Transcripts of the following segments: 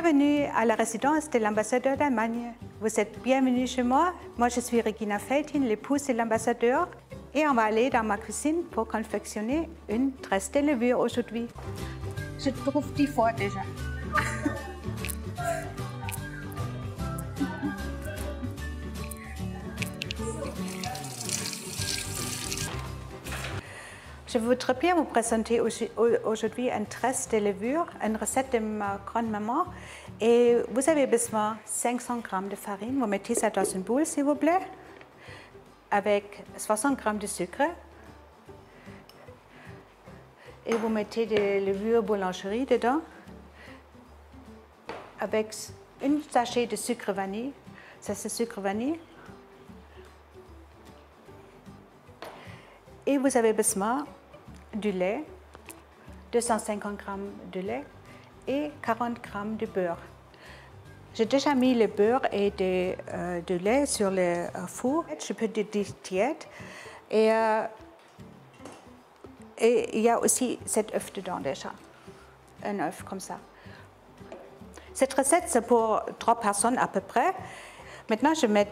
Bienvenue à la résidence de l'ambassadeur d'Allemagne. Vous êtes bienvenue chez moi. Moi, je suis Regina Feltin, l'épouse de l'ambassadeur. Et on va aller dans ma cuisine pour confectionner une tresse de levure aujourd'hui. Je trouve 10 fois déjà. Je voudrais bien vous présenter aujourd'hui une tresse de levure, une recette de ma grand-maman. Et vous avez besoin de 500 g de farine. Vous mettez ça dans une boule, s'il vous plaît, avec 60 g de sucre. Et vous mettez de levure boulangerie dedans, avec une sachet de sucre vanille. Ça, c'est sucre vanille. Et vous avez besoin du lait, 250 g de lait et 40 g de beurre. J'ai déjà mis le beurre et de lait sur le four. Je peux tiède. Et il y a aussi cet œuf dedans déjà. Un œuf comme ça. Cette recette, c'est pour 3 personnes à peu près. Maintenant, je mets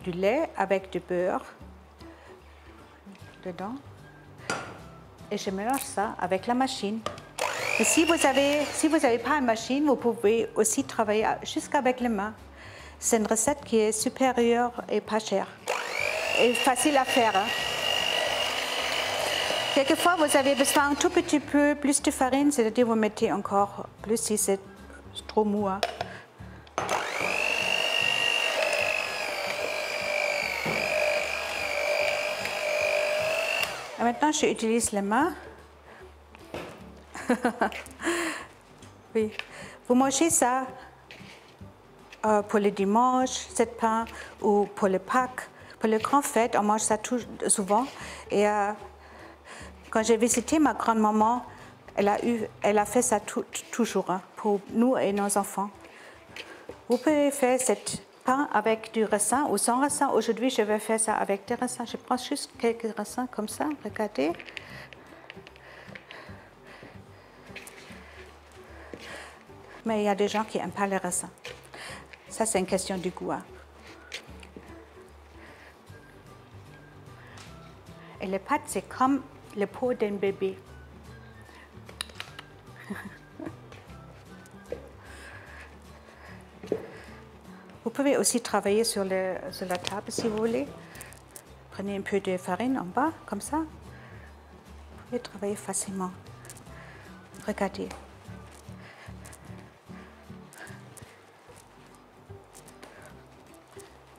du lait avec du beurre dedans. Et je mélange ça avec la machine. Et si vous n'avez pas une machine, vous pouvez aussi travailler jusqu'avec les mains. C'est une recette qui est supérieure et pas chère. Et facile à faire. Hein. Quelquefois, vous avez besoin un tout petit peu plus de farine, c'est-à-dire vous mettez encore plus si c'est trop mou. Hein. Et maintenant, j'utilise les mains. Oui. Vous mangez ça pour le dimanche, cette pain, ou pour le Pâques. Pour les grandes fêtes, on mange ça souvent. Et quand j'ai visité ma grand-maman, elle a fait ça toujours hein, pour nous et nos enfants. Vous pouvez faire cette pain avec du raisin ou sans raisin. Aujourd'hui, je vais faire ça avec des raisins. Je prends juste quelques raisins comme ça, regardez. Mais il y a des gens qui n'aiment pas les raisins. Ça, c'est une question du goût. Hein. Et les pâtes, c'est comme le pot d'un bébé. Vous pouvez aussi travailler sur la table si vous voulez. Prenez un peu de farine en bas, comme ça. Vous pouvez travailler facilement. Regardez.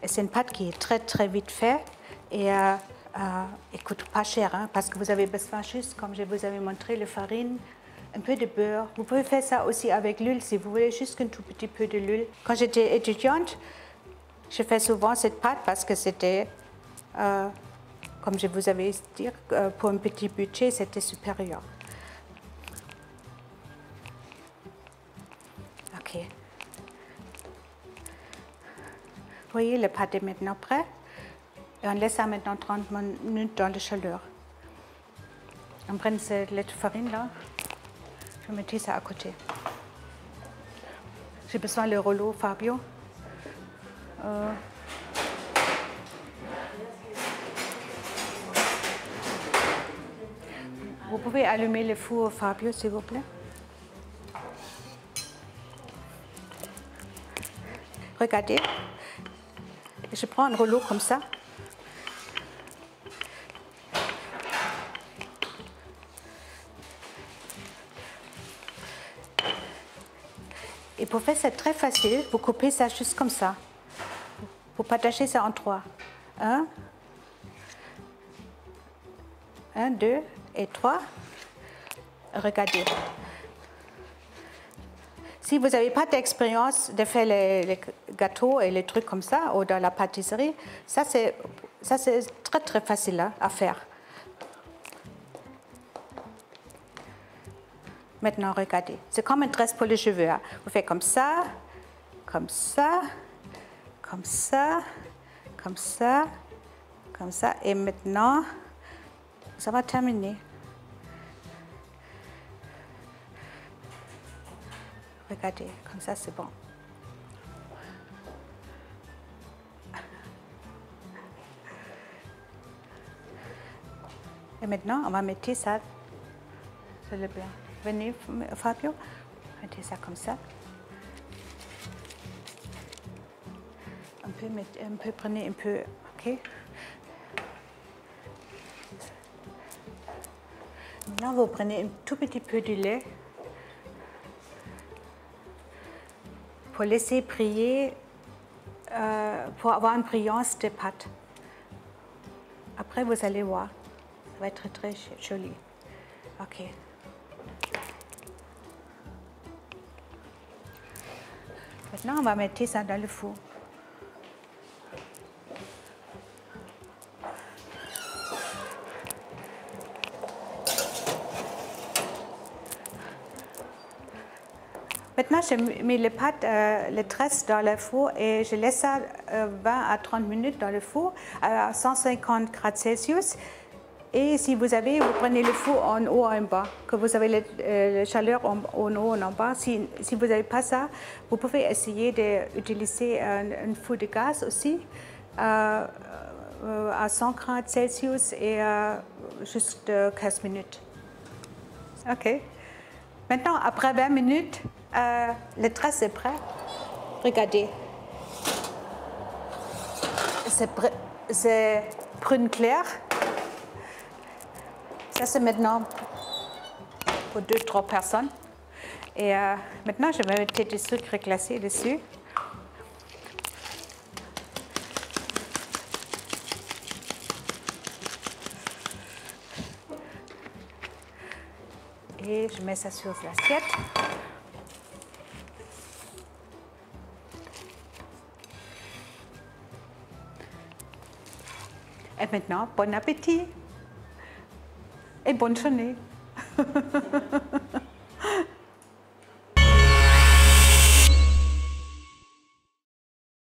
Et c'est une pâte qui est très très vite faite et elle ne coûte pas cher hein, parce que vous avez besoin juste, comme je vous avais montré, de farine, un peu de beurre. Vous pouvez faire ça aussi avec l'huile si vous voulez, juste un tout petit peu de l'huile. Quand j'étais étudiante, je fais souvent cette pâte parce que c'était, comme je vous avais dit, pour un petit budget, c'était supérieur. Ok. Vous voyez, la pâte est maintenant prête. Et on laisse ça maintenant 30 minutes dans la chaleur. On prend cette farine là. Je vais mettre ça à côté. J'ai besoin de rouleau Fabio. Vous pouvez allumer le four Fabio, s'il vous plaît. Regardez. Je prends un rouleau comme ça. Et pour faire ça très facile, vous coupez ça juste comme ça. Vous partagez ça en 3. 1, 2 et 3. Regardez. Si vous n'avez pas d'expérience de faire les gâteaux et les trucs comme ça, ou dans la pâtisserie, ça c'est très très facile hein, à faire. Maintenant, regardez. C'est comme une tresse pour les cheveux. Hein. Vous faites comme ça, comme ça, comme ça, comme ça, comme ça. Et maintenant, ça va terminer. Regardez, comme ça c'est bon. Et maintenant, on va mettre ça sur le blanc. Venez, Fabio, mettez ça comme ça. Prenez un peu, ok. Maintenant, vous prenez un tout petit peu de lait pour laisser briller, pour avoir une brillance de pâte. Après, vous allez voir, ça va être très joli. Ok. Maintenant, on va mettre ça dans le four. Maintenant, je mets les pâtes, les tresses dans le four et je laisse ça 20 à 30 minutes dans le four à 150 degrés Celsius. Et si vous avez, vous prenez le four en haut et en bas, que vous avez la chaleur en haut et en bas. Si vous n'avez pas ça, vous pouvez essayer d'utiliser un four de gaz aussi à 100 degrés Celsius et juste 15 minutes. OK. Maintenant, après 20 minutes, le tresse est prêt. Regardez. C'est brune clair. Ça, c'est maintenant pour 2-3 personnes. Et maintenant, je vais mettre du sucre glacé dessus. Et je mets ça sur l'assiette. Et maintenant, bon appétit et bonne journée.